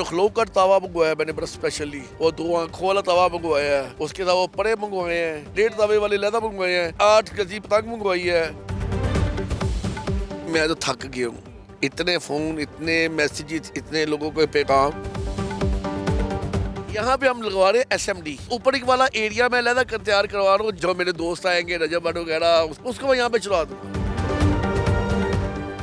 नखलों का तवा मंगवाया मैंने बड़ा स्पेशली, वो 2 आंखों वाला तवा मंगवाया है, उसके साथ वो परे मंगवाए हैं, 1.5 तवे वाले लहदा मंगवाए हैं, 8 गजी पतंग मंगवाई है। मैं तो थक गया हूँ, इतने फ़ोन, इतने मैसेजेस, इतने लोगों के पैगाम। यहाँ पे हम लगवा रहे हैं SMD, ऊपर एक वाला एरिया में अलग कर तैयार करवा रहा हूँ, जो मेरे दोस्त आएंगे रजब वगैरह, उसको मैं यहाँ पे चला दूँगा।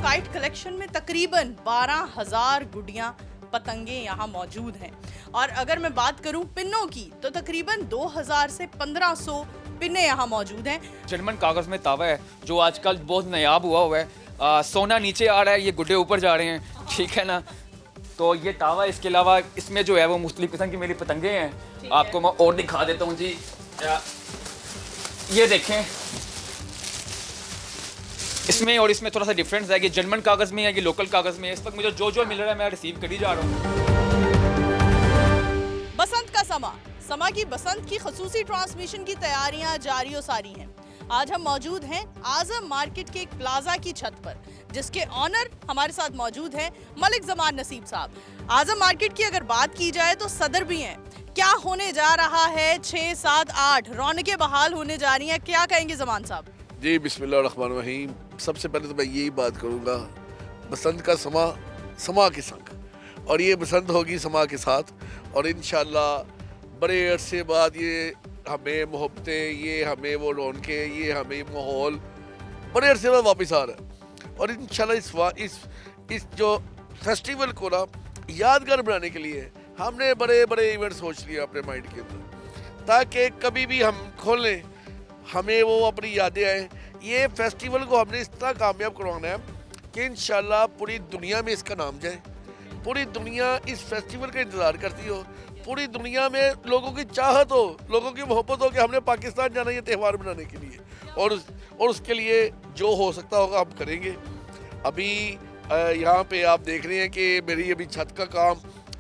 काइट कलेक्शन में तकरीबन 12,000 गुड़ियाँ पतंगे यहाँ मौजूद हैं और अगर मैं बात करूँ पिन्नों की तो तकरीबन 2000 से 1500 पिन्ने यहाँ मौजूद हैं। जर्मन कागज़ में तावा है जो आजकल बहुत नायाब हुआ है। सोना नीचे आ रहा है, ये गुड्डे ऊपर जा रहे हैं, ठीक है ना। तो ये तावा, इसके अलावा इसमें जो है वो मुख्तलिफ किस्म की मेरी पतंगे हैं, आपको मैं और दिखा देता हूँ जी। ये देखें, इसमें और इसमें थोड़ा सा डिफरेंस है कि जर्मन कागज़ में है कि लोकल कागज़ में। इस वक्त मुझे जो मिल रहा है मैं रिसीव कर ही जा रहा हूँ। बसंत का समा की बसंत की खसूसी ट्रांसमिशन की तैयारियां जारी और सारी हैं। आज हम मौजूद हैं आजम मार्केट के एक प्लाजा की छत पर, जिसके ऑनर हमारे साथ मौजूद हैं मलिक जमान नसीब साहब। आजम मार्केट की अगर बात की जाए तो सदर भी हैं। क्या होने जा रहा है 6, 7, 8 रौनकें बहाल होने जा रही हैं, क्या कहेंगे जमान साहब? जी बिस्मिल्लाहिर्रहमानिर्रहीम। सबसे पहले तो मैं यही बात करूँगा, बसंत का समा के संग, और ये बसंत होगी समा के साथ, और इंशाल्लाह बड़े अरसे बाद ये हमें मोहब्बतें, ये हमें वो रौनकें, ये हमें माहौल बड़े अरसे बाद वापस आ रहा है। और इंशाल्लाह इस जो फेस्टिवल को ना यादगार बनाने के लिए हमने बड़े बड़े इवेंट सोच लिए अपने माइंड के अंदर, ताकि कभी भी हम खोलें हमें वो अपनी यादें आए। ये फेस्टिवल को हमने इस तरह कामयाब करवाना है कि इंशाल्लाह पूरी दुनिया में इसका नाम जाए, पूरी दुनिया इस फेस्टिवल का इंतज़ार करती हो, पूरी दुनिया में लोगों की चाहत हो, लोगों की मोहब्बत हो कि हमने पाकिस्तान जाना ये त्यौहार मनाने के लिए, और उसके लिए जो हो सकता होगा हम करेंगे। अभी यहाँ पे आप देख रहे हैं कि मेरी अभी छत का काम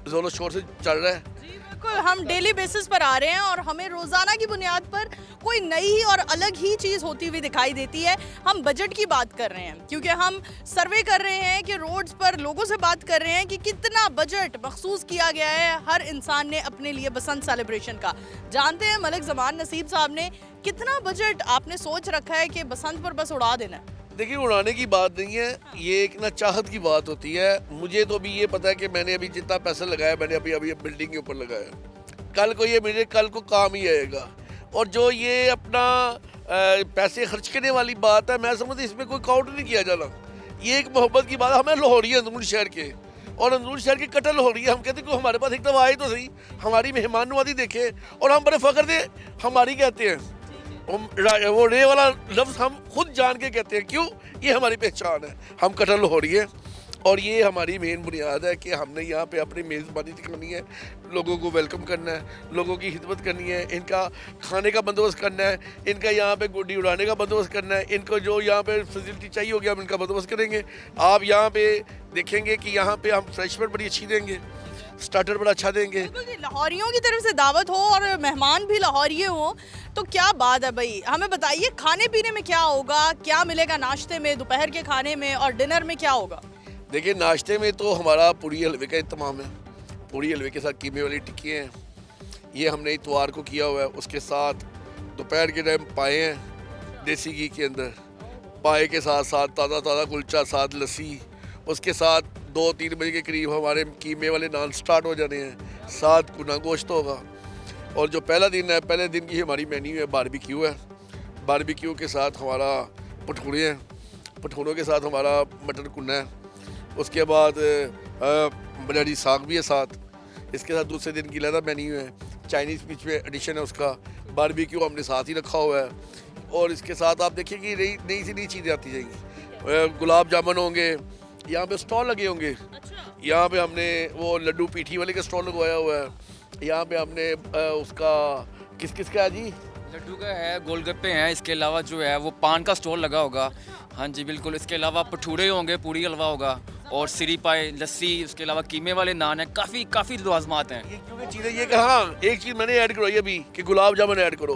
ज़ोरों शोर से चल रहा है। बिल्कुल, हम डेली बेसिस पर आ रहे हैं और हमें रोजाना की बुनियाद पर कोई नई और अलग ही चीज़ होती हुई दिखाई देती है। हम बजट की बात कर रहे हैं क्योंकि हम सर्वे कर रहे हैं कि रोड्स पर लोगों से बात कर रहे हैं कि कितना बजट मखसूस किया गया है हर इंसान ने अपने लिए बसंत सेलिब्रेशन का। जानते हैं मलिक जमान नसीब साहब ने कितना बजट आपने सोच रखा है कि बसंत पर बस उड़ा देना है? देखिए, उड़ाने की बात नहीं है, ये एक ना चाहत की बात होती है। मुझे तो अभी ये पता है कि मैंने अभी जितना पैसा लगाया मैंने अभी बिल्डिंग के ऊपर लगाया, कल को ये मेरे कल को काम ही आएगा। और जो ये अपना पैसे खर्च करने वाली बात है, मैं समझती इसमें कोई काउंट नहीं किया जाना। ये एक मोहब्बत की बात है। हमें लाहौरी है अंदरून शहर के, और अंदरून शहर की कटल लाहौरी है। हम कहते हैं कि हमारे पास एक दफ़ा आए तो सही, हमारी मेहमान नवाजी देखे, और हम बड़े फ़ख्र से हमारी कहते हैं। वो रे वाला लफ्ज़ हम खुद जान के कहते हैं, क्यों? ये हमारी पहचान है, हम कटल लाहौरी है। और ये हमारी मेन बुनियाद है कि हमने यहाँ पे अपनी मेज़बानी दिखानी है, लोगों को वेलकम करना है, लोगों की खिदमत करनी है, इनका खाने का बंदोबस्त करना है, इनका यहाँ पे गुड्डी उड़ाने का बंदोबस्त करना है, इनको जो यहाँ पे फैसिलिटी चाहिए होगी हम इनका बंदोबस्त करेंगे। आप यहाँ पे देखेंगे कि यहाँ पे हम फ्रेशमेंट बड़ी अच्छी देंगे, स्टार्टर बड़ा अच्छा देंगे। लाहौरियों की तरफ से दावत हो और मेहमान भी लाहौरी हो तो क्या बात है भाई। हमें बताइए खाने पीने में क्या होगा, क्या मिलेगा नाश्ते में, दोपहर के खाने में और डिनर में क्या होगा? देखिए, नाश्ते में तो हमारा पूरी हलवे का इंतजाम है। पूरी हलवे के साथ कीमे वाली टिक्की हैं, ये हमने इतवार को किया हुआ है। उसके साथ दोपहर के टाइम पाए हैं देसी घी के अंदर, पाए के साथ साथ ताज़ा कुलचा, साथ लस्सी। उसके साथ 2-3 बजे के करीब हमारे कीमे वाले नान स्टार्ट हो जाने हैं, साथ गुना गोश्त होगा। और जो पहला दिन है, पहले दिन की हमारी मेन्यू है बारबेक्यू है। बारबेक्यू के साथ हमारा भटूरे हैं, भटूरों के साथ हमारा मटन कुन्ना है। उसके बाद बलहरी साग भी है साथ। इसके साथ दूसरे दिन की लहदा मेन्यू है, चाइनीज़ बीच में एडिशन है उसका। बारबेक्यू हमने साथ ही रखा हुआ है। और इसके साथ आप देखिए कि नई से नई चीज़ें आती जाएंगी। गुलाब जामुन होंगे, यहाँ पे स्टॉल लगे होंगे। यहाँ पे हमने वो लड्डू पीठी वाले का स्टॉल लगवाया हुआ है। यहाँ पे हमने उसका किस का है जी, लड्डू का है, गोलगप्पे हैं। इसके अलावा जो है वो पान का स्टॉल लगा होगा। हाँ जी बिल्कुल। इसके अलावा भटूरे होंगे, पूरी हलवा होगा, और सिरी पाए, लस्सी। उसके अलावा कीमे वाले नान है, काफ़ी लवाजमात हैं। ये क्योंकि चीज़ें ये कहा, एक चीज़ मैंने ऐड करवाई अभी कि गुलाब जामुन ऐड करो।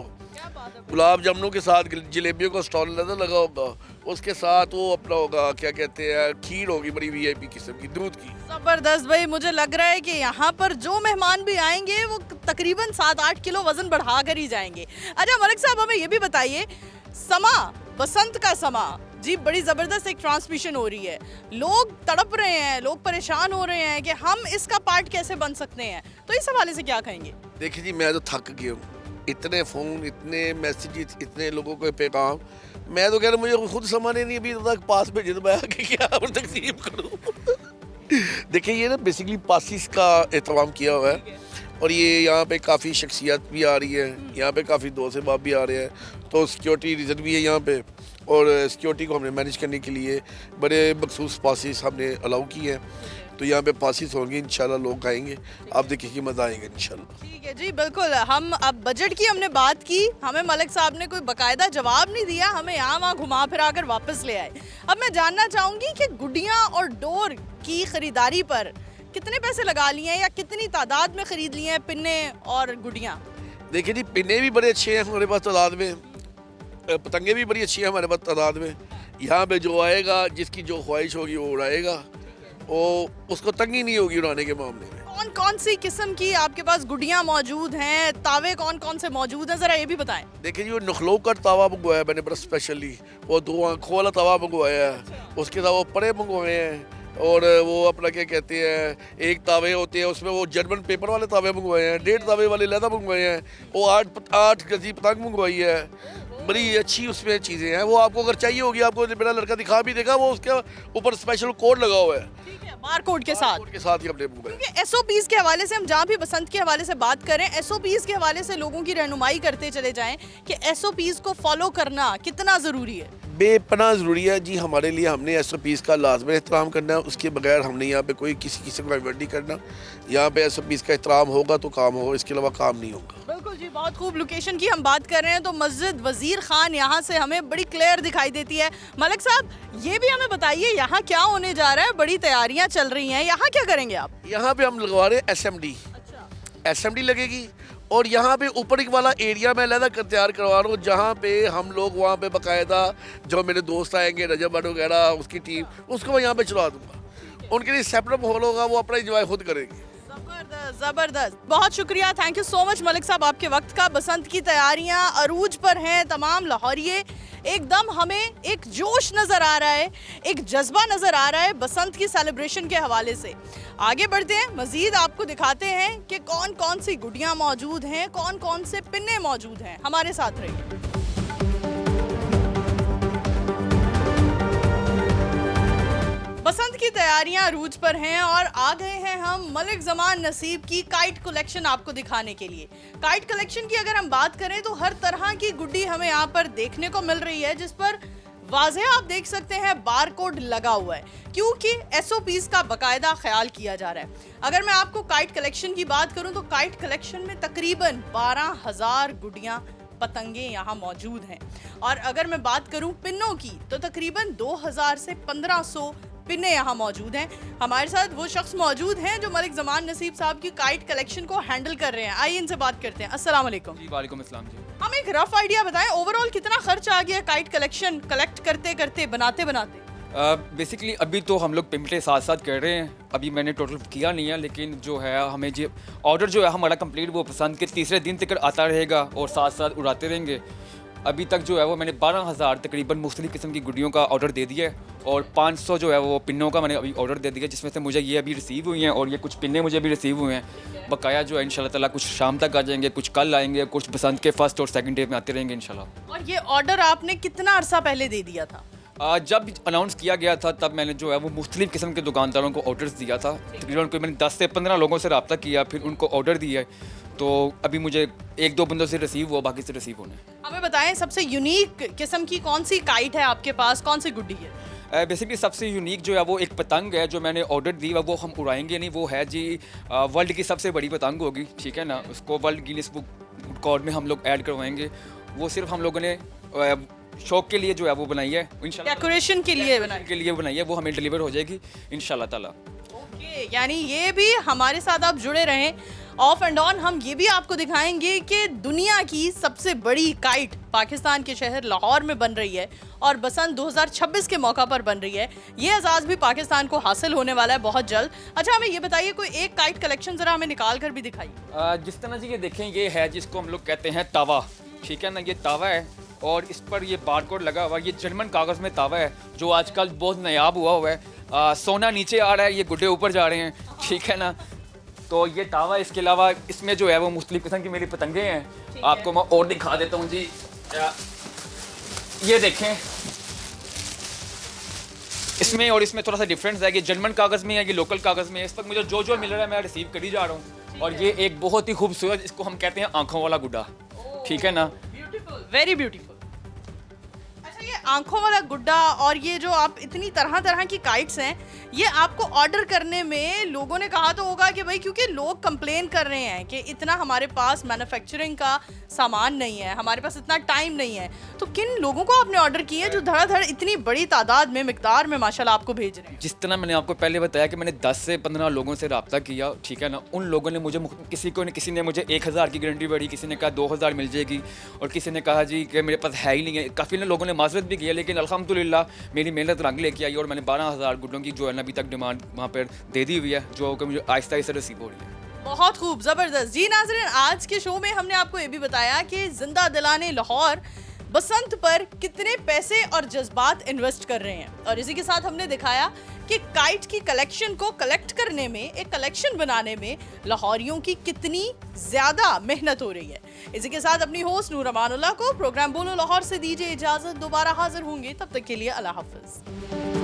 गुलाब जामुनों के साथ जलेबियों का स्टॉल लगा होगा, उसके साथ वो अपना होगा क्या कहते हैं खीर होगी बड़ी वीआईपी किस्म की दूध की। जबरदस्त भाई, मुझे लग रहा है कि यहाँ पर जो मेहमान भी आएंगे वो तकरीबन 7-8 किलो वजन बढ़ा कर ही जाएंगे। अच्छा मलिक साहब, हमें ये भी बताइए, समा, बसंत का समा जी, बड़ी ज़बरदस्त एक ट्रांसमिशन हो रही है, लोग तड़प रहे हैं, लोग परेशान हो रहे हैं कि हम इसका पार्ट कैसे बन सकते हैं, तो इस हवाले से क्या कहेंगे? देखिए जी, मैं तो थक गया हूँ, इतने फ़ोन, इतने मैसेजेस, इतने लोगों के पैगाम, मैं तो कह रहा हूँ मुझे खुद समाने नहीं अभी तक पास में जिद मैं आके क्या तकसीम करूँ। देखिए ये ना बेसिकली पासिस का एहतमाम किया हुआ है और ये यहाँ पे काफ़ी शख्सियत भी आ रही है, यहाँ पे काफ़ी दोस्त बाप भी आ रहे हैं, तो सिक्योरिटी रीज़न भी है यहाँ पे, और सिक्योरिटी को हमने मैनेज करने के लिए बड़े मखसूस पासिस हमने अलाउ किए हैं, तो यहाँ पे पासिस होंगे इंशाल्लाह, लोग आएंगे, आप देखिए कि मज़ा आएगा इंशाल्लाह। ठीक है जी, बिल्कुल। हम अब बजट की हमने बात की, हमें मलिक साहब ने कोई बाकायदा जवाब नहीं दिया, हमें यहाँ वहाँ घुमा फिरा कर वापस ले आए। अब मैं जानना चाहूँगी कि गुड़ियाँ और डोर की ख़रीदारी पर कितने पैसे लगा लिए हैं या कितनी तादाद में ख़रीद लिए हैं पिन्ने और गुड़ियाँ? देखिए जी, पिन्ने भी बड़े अच्छे हैं हमारे पास तादाद में, पतंगे भी बड़ी अच्छी हैं हमारे पास तादाद में। यहाँ पे जो आएगा, जिसकी जो ख्वाहिश होगी वो उड़ाएगा, वो उसको तंगी नहीं होगी उड़ाने के मामले में। कौन कौन सी किस्म की आपके पास गुड़ियाँ मौजूद हैं, तावे कौन कौन से मौजूद हैं, ज़रा ये भी बताएं। देखिए जी, वो नखलो का तवा मंगवाया मैंने बड़ा स्पेशली, वो 2 आँखों वाला तवा मंगवाया है, उसके अलावा वो पड़े मंगवाए हैं, और वो अपना क्या कहते हैं एक तावे होते हैं उसमें वो जर्मन पेपर वाले तावे मंगवाए हैं, 1.5 तावे वाले लैदा मंगवाए हैं, वो 8 गजी पतंग मंगवाई है, बड़ी अच्छी उसमें चीज़ें हैं। वो आपको अगर चाहिए होगी, आपको मेरा लड़का दिखा भी देगा, वो उसके ऊपर स्पेशल कोड लगा हुआ है, ठीक है, बार कोड के साथ। कोड के साथ ही अपने मंगवाए। क्योंकि एसओपीज के हवाले से हम जहाँ भी बसंत के हवाले से बात करें, एसओपीज के हवाले से लोगों की रहनुमाई करते चले जाएं कि एसओपीज को फॉलो करना कितना ज़रूरी है। बेपनाह ज़रूरी है जी हमारे लिए, हमने SOPs का लाजमी एहतराम करना है, उसके बगैर हमने यहाँ पे कोई किसी किस्म का इवेंट नहीं करना। यहाँ पे SOPs का एहतराम होगा तो काम होगा, इसके अलावा काम नहीं होगा। बिल्कुल जी, बहुत खूब। लोकेशन की हम बात कर रहे हैं तो मस्जिद वजीर खान यहाँ से हमें बड़ी क्लियर दिखाई देती है। मलिक साहब, ये भी हमें बताइए यहाँ क्या होने जा रहा है? बड़ी तैयारियाँ चल रही हैं, यहाँ क्या करेंगे आप? यहाँ पे हम लगवा रहे हैं SMD, SMD लगेगी, और यहाँ पे ऊपर वाला एरिया मैं अलग तैयार करवा रहा हूँ, जहाँ पे हम लोग वहाँ पे बाकायदा जो मेरे दोस्त आएंगे रजब वगैरह उसकी टीम, उसको मैं यहाँ पे चला दूँगा, उनके लिए सेपरेट माहौल होगा, वो अपना इंजॉय खुद करेंगे। जबरदस्त जबरदस्त, बहुत शुक्रिया, thank you so much Malik साहब आपके वक्त का। बसंत की तैयारियां अरूज पर हैं, तमाम लाहौरिये एकदम हमें एक जोश नज़र आ रहा है, एक जज्बा नज़र आ रहा है बसंत की सेलिब्रेशन के हवाले से। आगे बढ़ते हैं, मज़ीद आपको दिखाते हैं कि कौन कौन सी गुड़ियाँ मौजूद हैं, कौन कौन से पिन्ने मौजूद हैं। हमारे साथ रहिए। बसंत की तैयारियां अरूज पर हैं और आ गए हैं हम मलिक ज़मान नसीब की काइट कलेक्शन आपको दिखाने के लिए। काइट कलेक्शन की अगर हम बात करें तो हर तरह की गुड्डी हमें यहाँ पर देखने को मिल रही है, जिस पर वाज़ेह आप देख सकते हैं बार कोड लगा हुआ है, क्योंकि SOPs का बाकायदा ख्याल किया जा रहा है। अगर मैं आपको काइट कलेक्शन की बात करूं तो काइट कलेक्शन में तकरीबन 12,000 गुड्डियाँ पतंगे यहाँ मौजूद हैं, और अगर मैं बात करूं पिन्नों की तो तकरीबन 2000 से 1500 पिन्ने यहाँ मौजूद हैं। हमारे साथ वो शख्स मौजूद हैं जो मलिक ज़मान नसीब साहब की काइट कलेक्शन को हैंडल कर रहे हैं। आइए इनसे बात करते हैं। अस्सलाम वालेकुम। जी वालेकुम अस्सलाम जी। हम एक रफ आइडिया बताएं, ओवरऑल कितना खर्च आ गया काइट कलेक्शन कलेक्ट करते करते, बनाते बनाते? बेसिकली अभी तो हम लोग पेमेंटें साथ साथ कर रहे हैं, अभी मैंने टोटल किया नहीं है, लेकिन जो है हमें जो ऑर्डर जो है हमारा कंप्लीट वो पसंद के तीसरे दिन तक आता रहेगा और साथ साथ उड़ाते रहेंगे। अभी तक जो है वो मैंने 12,000 तकरीबन मुख्तलिफ़ किस्म की गुड्डियों का ऑर्डर दे दिया है, और 500 जो है वो पिन्नों का मैंने अभी ऑर्डर दे दिया, जिसमें से मुझे ये अभी रिसीव हुई हैं, और ये कुछ पिन्ने मुझे अभी रिसीव हुए हैं। बकाया जो है इंशाल्लाह ताला कुछ शाम तक आ जाएंगे, कुछ कल आएंगे, कुछ बसंत के फर्स्ट और सेकंड डे में आते रहेंगे इंशाल्लाह। और ये ऑर्डर आपने कितना अरसा पहले दे दिया था? जब अनाउंस किया गया था तब मैंने जो है वो मुख्तलिफ़ किस्म के दुकानदारों को ऑर्डर्स दिया था, तकरीबन कोई मैंने 10 से 15 लोगों से रब्ता किया, फिर उनको ऑर्डर दिया है, तो अभी मुझे 1-2 बंदों से रिसीव हुआ, बाकी से रिसीव होने। हमें बताएं सबसे यूनिक किस्म की कौन सी काइट है आपके पास, कौन सी गुड्डी है? बेसिकली सबसे यूनिक जो है वो एक पतंग है जो मैंने ऑर्डर दी, वो हम उड़ाएंगे नहीं, वो है जी वर्ल्ड की सबसे बड़ी पतंग होगी, ठीक है ना, उसको वर्ल्ड गिनीज बुक रिकॉर्ड में हम लोग ऐड करवाएंगे। वो सिर्फ हम लोगों ने शौक के लिए जो है वो बनाई है, इंशाल्लाह डेकोरेशन के लिए बनाई है, वो हमें डिलीवर हो जाएगी इंशाल्लाह ताला। ओके, यानी ये भी हमारे साथ आप जुड़े रहें। ऑफ एंड ऑन हम ये भी आपको दिखाएंगे कि दुनिया की सबसे बड़ी काइट पाकिस्तान के शहर लाहौर में बन रही है और बसंत 2026 के मौका पर बन रही है। ये एजाज़ भी पाकिस्तान को हासिल होने वाला है बहुत जल्द। अच्छा, हमें ये बताइए कोई एक काइट कलेक्शन ज़रा हमें निकाल कर भी दिखाइए। जिस तरह से ये देखें, ये है जिसको हम लोग कहते हैं तावा, ठीक है ना। ये तावा है और इस पर ये बारकोड लगा हुआ है। ये जर्मन कागज़ में तावा है जो आजकल बहुत नायाब हुआ है। सोना नीचे आ रहा है, ये गुड्डे ऊपर जा रहे हैं, ठीक है ना। तो ये तावा, इसके अलावा इसमें जो है वो मुख्तलिफ किस्म की मेरी पतंगे हैं। आपको मैं और दिखा देता हूँ जी। ये देखें, इसमें और इसमें थोड़ा सा डिफरेंस है। ये जर्मन कागज़ में है, ये लोकल कागज़ में है। इस वक्त मुझे जो मिल रहा है मैं रिसीव कर ही जा रहा हूँ। और ये एक बहुत ही खूबसूरत, इसको हम कहते हैं आँखों वाला गुड्डा, ठीक है ना। Beautiful, very beautiful. अच्छा, ये आंखों वाला गुड्डा और ये जो आप इतनी तरह तरह की काइट्स हैं, ये आपको ऑर्डर करने में लोगों ने कहा तो होगा कि भाई क्योंकि लोग कंप्लेन कर रहे हैं कि इतना हमारे पास मैन्युफैक्चरिंग का सामान नहीं है, हमारे पास इतना टाइम नहीं है, तो किन लोगों को आपने ऑर्डर किए जो धड़ाधड़ इतनी बड़ी तादाद में, मिकदार में माशाल्लाह आपको भेज रहे हैं? जिस तरह मैंने आपको पहले बताया कि मैंने 10 से 15 लोगों से रब्ता किया, ठीक है ना। उन लोगों ने मुझे किसी ने मुझे 1000 की गारंटी बढ़ी, किसी ने कहा 2000 मिल जाएगी और किसी ने कहा जी कि मेरे पास है ही नहीं है। काफ़ी लोगों ने माजरत भी किया, लेकिन अल्हम्दुलिल्लाह मेरी मेहनत रंग लेके आई और मैंने 12000 गुड्डों की जो है ना अभी तक डिमांड वहाँ पर दे दी हुई है, जो कि मुझे आहिस्ता आहिस्ता रिसीव हो रही है। बहुत खूब, ज़बरदस्त। जी नाज़रीन, आज के शो में हमने आपको ये भी बताया कि जिंदा दिलाने लाहौर बसंत पर कितने पैसे और जज्बात इन्वेस्ट कर रहे हैं, और इसी के साथ हमने दिखाया कि काइट की कलेक्शन को कलेक्ट करने में, एक कलेक्शन बनाने में लाहौरियों की कितनी ज़्यादा मेहनत हो रही है। इसी के साथ अपनी होस्ट नूर अमानुल्लाह को प्रोग्राम बोलो लाहौर से दीजिए इजाज़त। दोबारा हाजिर होंगे, तब तक के लिए अल्लाह हाफ़िज़।